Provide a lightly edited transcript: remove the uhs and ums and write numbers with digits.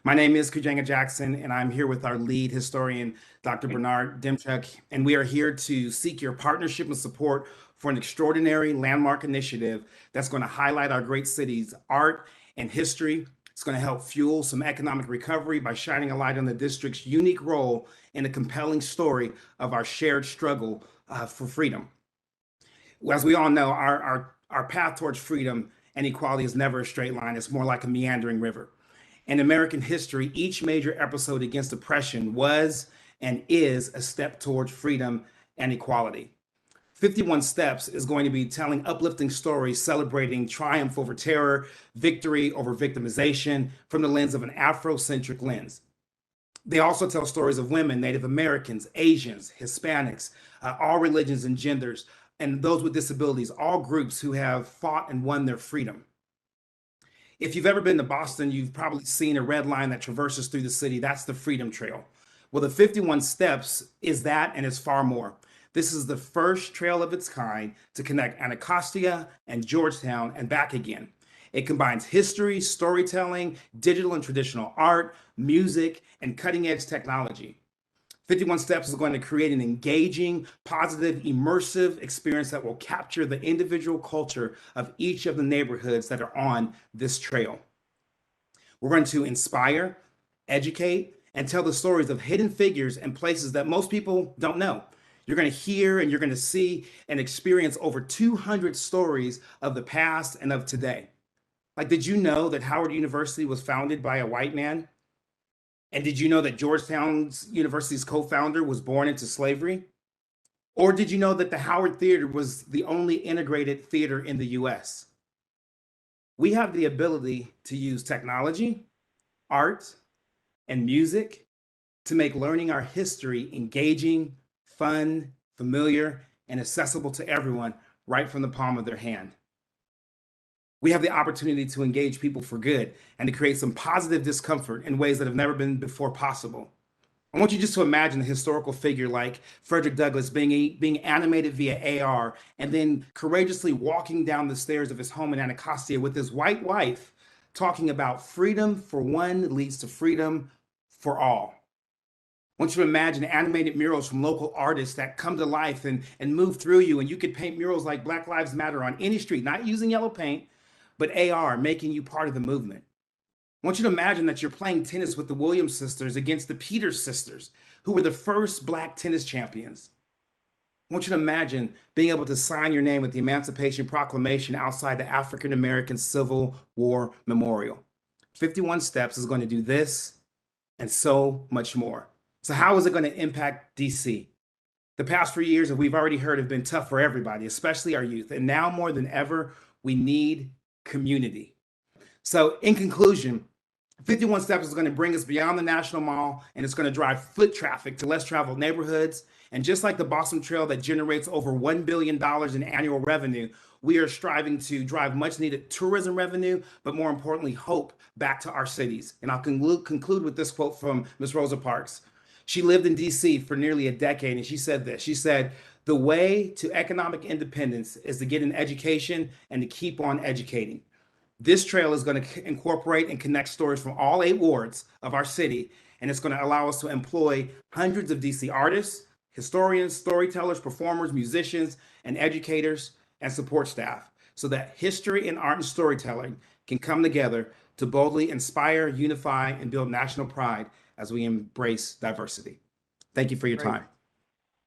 My name is Kujanga Jackson, and I'm here with our lead historian, Dr. Bernard Demchuk, and we are here to seek your partnership and support for an extraordinary landmark initiative that's going to highlight our great city's art and history. It's going to help fuel some economic recovery by shining a light on the district's unique role in a compelling story of our shared struggle for freedom. As we all know, our path towards freedom and equality is never a straight line. It's more like a meandering river. In American history, each major episode against oppression was and is a step towards freedom and equality. 51 Steps is going to be telling uplifting stories celebrating triumph over terror, victory over victimization from the lens of an Afrocentric lens. They also tell stories of women, Native Americans, Asians, Hispanics, all religions and genders, and those with disabilities, all groups who have fought and won their freedom. If you've ever been to Boston, you've probably seen a red line that traverses through the city. That's the Freedom Trail. Well, the 51 Steps is that, and it's far more. This is the first trail of its kind to connect Anacostia and Georgetown and back again. It combines history, storytelling, digital and traditional art, music, and cutting-edge technology. 51 Steps is going to create an engaging, positive, immersive experience that will capture the individual culture of each of the neighborhoods that are on this trail. We're going to inspire, educate, and tell the stories of hidden figures and places that most people don't know. You're going to hear and you're going to see and experience over 200 stories of the past and of today. Like, did you know that Howard University was founded by a white man? And did you know that Georgetown University's co-founder was born into slavery? Or did you know that the Howard Theater was the only integrated theater in the US? We have the ability to use technology, art, and music to make learning our history engaging, fun, familiar, and accessible to everyone right from the palm of their hand. We have the opportunity to engage people for good and to create some positive discomfort in ways that have never been before possible. I want you just to imagine a historical figure like Frederick Douglass being animated via AR and then courageously walking down the stairs of his home in Anacostia with his white wife talking about freedom for one leads to freedom for all. I want you to imagine animated murals from local artists that come to life and move through you, and you could paint murals like Black Lives Matter on any street, not using yellow paint, but AR, making you part of the movement. I want you to imagine that you're playing tennis with the Williams sisters against the Peters sisters, who were the first Black tennis champions. I want you to imagine being able to sign your name with the Emancipation Proclamation outside the African American Civil War Memorial. 51 Steps is going to do this and so much more. So how is it going to impact DC? The past 3 years, as we've already heard, have been tough for everybody, especially our youth. And now more than ever, we need community. So in conclusion, 51 Steps is going to bring us beyond the National Mall, and it's going to drive foot traffic to less traveled neighborhoods. And just like the Boston Trail that generates over $1 billion in annual revenue, we are striving to drive much needed tourism revenue, but more importantly, hope back to our cities. And I'll conclude with this quote from Ms. Rosa Parks. She lived in DC for nearly a decade, and she said this. She said, "The way to economic independence is to get an education and to keep on educating." This trail is going to incorporate and connect stories from all 8 wards of our city, and it's going to allow us to employ hundreds of DC artists, historians, storytellers, performers, musicians, and educators and support staff so that history and art and storytelling can come together to boldly inspire, unify, and build national pride as we embrace diversity. Thank you for your time.